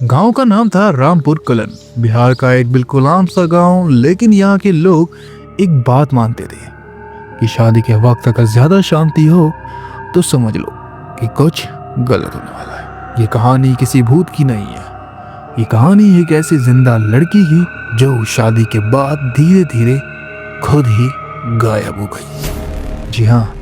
गांव का नाम था रामपुर कलन। बिहार का एक बिल्कुल आम सा गांव, लेकिन यहाँ के लोग एक बात मानते थे कि शादी के वक्त अगर ज्यादा शांति हो तो समझ लो कि कुछ गलत होने वाला है। ये कहानी किसी भूत की नहीं है। ये कहानी एक ऐसी जिंदा लड़की की जो शादी के बाद धीरे धीरे खुद ही गायब हो गई। जी हाँ,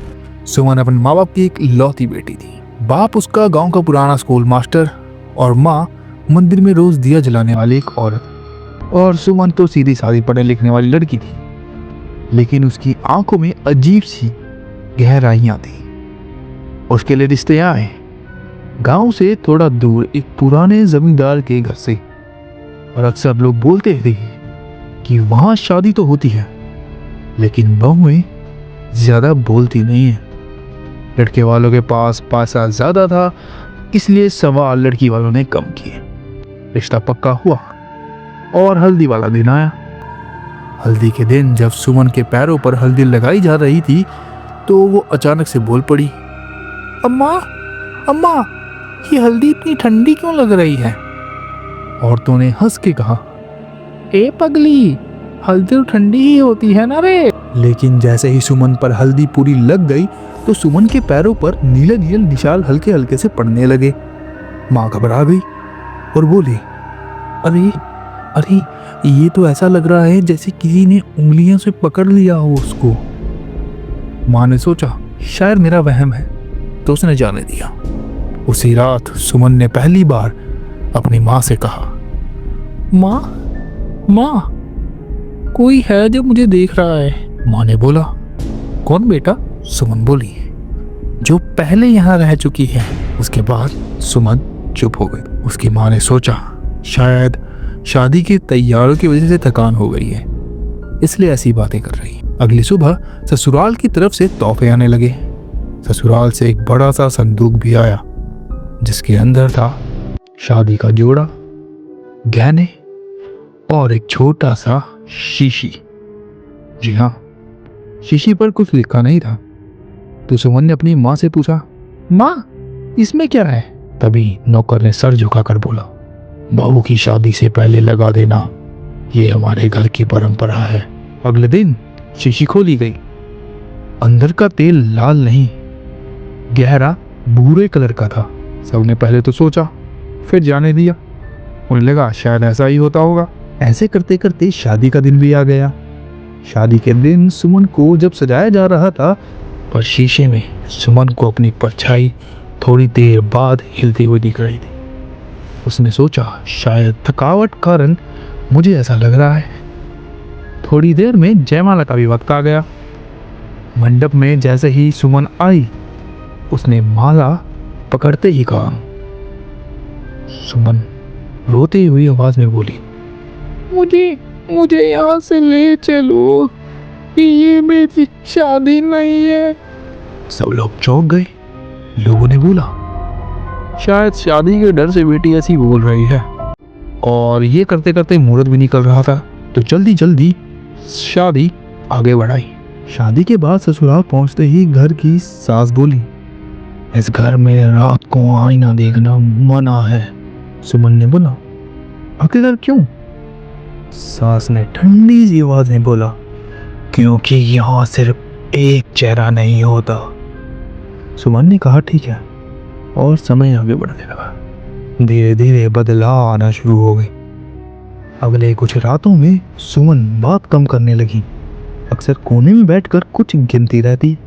सुमन अपने माँ बाप की एक लौती बेटी थी। बाप उसका गांव का पुराना स्कूल मास्टर और माँ मंदिर में रोज दिया जलाने वाली एक औरत। और सुमन तो सीधी सादी पढ़ने लिखने वाली लड़की थी, लेकिन उसकी आंखों में अजीब सी गहराइयां थी। उसके लिए रिश्ते आए गांव से थोड़ा दूर एक पुराने जमींदार के घर से। और अक्सर लोग बोलते थे कि वहां शादी तो होती है, लेकिन बहुएं ज्यादा बोलती नहीं है। लड़के वालों के पास पैसा ज्यादा था, इसलिए सवाल लड़की वालों ने कम किए। रिश्ता पक्का हुआ और हल्दी वाला दिन आया। हल्दी के दिन जब सुमन के पैरों पर हल्दी लगाई जा रही थी तो वो अचानक से बोल पड़ी, अम्मा अम्मा, ये हल्दी इतनी ठंडी क्यों लग रही है? औरतों ने हंस के कहा, ए पगली, हल्दी तो ठंडी ही होती है ना रे। लेकिन जैसे ही सुमन पर हल्दी पूरी लग गई तो सुमन के पैरों पर नीले नीले निशान हल्के हल्के से पड़ने लगे। माँ घबरा गई और बोली, अरे अरे, ये तो ऐसा लग रहा है जैसे किसी ने उंगलियों से पकड़ लिया हो उसको। माँ ने सोचा शायद मेरा वहम है, तो उसने जाने दिया। उसी रात सुमन ने पहली बार अपनी माँ से कहा, माँ माँ, कोई है जो मुझे देख रहा है। माँ ने बोला, कौन बेटा? सुमन बोली, जो पहले यहाँ रह चुकी है। उसके बाद सुमन चुप हो गई। उसकी माँ ने सोचा शायद शादी की तैयारियों की वजह से थकान हो गई है, इसलिए ऐसी बातें कर रही है। अगली सुबह ससुराल की तरफ से तोहफे आने लगे। ससुराल से एक बड़ा सा संदूक भी आया, जिसके अंदर था शादी का जोड़ा, गहने और एक छोटा सा शीशी। जी हाँ, शीशी पर कुछ लिखा नहीं था। तो सुमन ने अपनी माँ से पूछा, माँ, इसमें क्या है? तभी नौकर ने सर झुकाकर बोला, बहू की शादी से पहले लगा देना, ये हमारे घर की परंपरा है। अगले दिन शीशी खोली गई। अंदर का तेल लाल नहीं, गहरा भूरे कलर का था। सबने पहले तो सोचा, फिर जाने दिया। उन्हें लगा शायद ऐसा ही होता होगा। ऐसे करते करते शादी का दिन भी आ गया। शादी के दिन सुमन को जब सजाया जा रहा था, पर शीशे में सुमन को अपनी परछाई थोड़ी देर बाद हिलती हुई दिख रही थी। उसने सोचा शायद थकावट कारण मुझे ऐसा लग रहा है। थोड़ी देर में जयमाला का भी वक्त आ गया। मंडप में जैसे ही सुमन आई, उसने माला पकड़ते ही कहा, सुमन रोती हुई आवाज में बोली, मुझे यहाँ से ले चलो, ये मेरी शादी नहीं है। सब लोग चौंक गए। लोगों ने बोला, शायद शादी के डर से बेटी ऐसी बोल रही है। और ये करते करते मुहूर्त भी निकल रहा था, तो जल्दी जल्दी शादी आगे बढ़ाई। शादी के बाद ससुराल पहुंचते ही घर की सास बोली, इस घर में रात को आईना देखना मना है। सुमन ने बोला, आखिरकार क्यों? सास ने ठंडी सी आवाज में बोला, क्योंकि यहाँ सिर्फ एक चेहरा नहीं होता। सुमन ने कहा, ठीक है, और समय आगे बढ़ने लगा। धीरे धीरे बदलाव आना शुरू हो गई। अगले कुछ रातों में सुमन बात कम करने लगी। अक्सर कोने में बैठकर कुछ गिनती रहती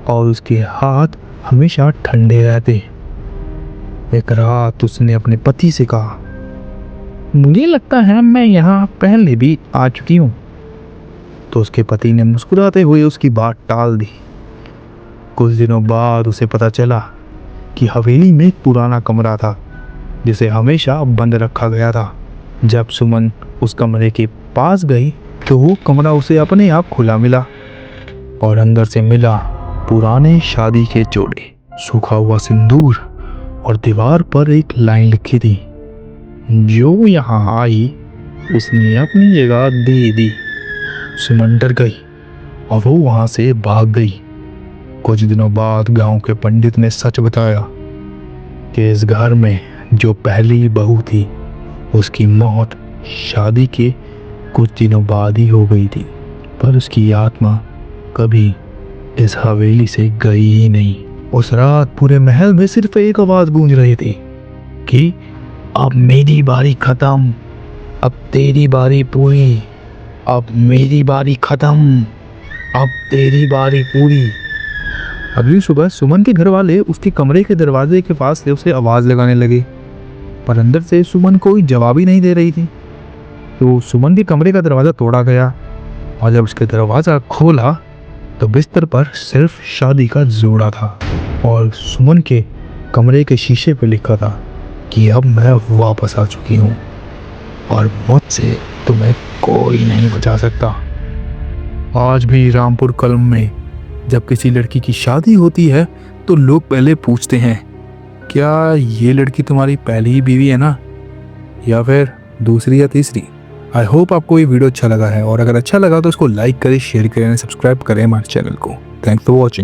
और उसके हाथ हमेशा ठंडे रहते। एक रात उसने अपने पति से कहा, मुझे लगता है मैं यहाँ पहले भी आ चुकी हूँ। तो उसके पति ने मुस्कुराते हुए उसकी बात टाल दी। कुछ दिनों बाद उसे पता चला कि हवेली में एक पुराना कमरा था, जिसे हमेशा बंद रखा गया था। जब सुमन उस कमरे के पास गई तो वो कमरा उसे अपने आप खुला मिला और अंदर से मिला पुराने शादी के जोड़े, सूखा हुआ सिंदूर और दीवार पर एक लाइन लिखी थी, जो यहाँ आई उसने अपनी जगह दे दी। सुमन डर गई और वो वहां से भाग गई। कुछ दिनों बाद गांव के पंडित ने सच बताया कि इस घर में जो पहली बहू थी उसकी मौत शादी के कुछ दिनों बाद ही हो गई थी, पर उसकी आत्मा कभी इस हवेली से गई ही नहीं। उस रात पूरे महल में सिर्फ एक आवाज गूंज रही थी कि अब मेरी बारी खत्म, अब तेरी बारी पूरी, अब मेरी बारी खत्म, अब तेरी बारी पूरी। अगली सुबह सुमन के घर वाले उसके कमरे के दरवाजे के पास से उसे आवाज लगाने लगे, पर अंदर से सुमन कोई जवाब ही नहीं दे रही थी। तो सुमन के कमरे का दरवाजा तोड़ा गया और जब उसके दरवाजा खोला तो बिस्तर पर सिर्फ शादी का जोड़ा था और सुमन के कमरे के शीशे पर लिखा था कि अब मैं वापस आ चुकी हूँ और मुझसे तुम्हें कोई नहीं बचा सकता। आज भी रामपुर कलम में जब किसी लड़की की शादी होती है तो लोग पहले पूछते हैं, क्या ये लड़की तुम्हारी पहली ही बीवी है ना, या फिर दूसरी या तीसरी। आई होप आपको ये वीडियो अच्छा लगा है, और अगर अच्छा लगा तो इसको लाइक करें, शेयर करें, सब्सक्राइब करें हमारे चैनल को। Thanks for watching.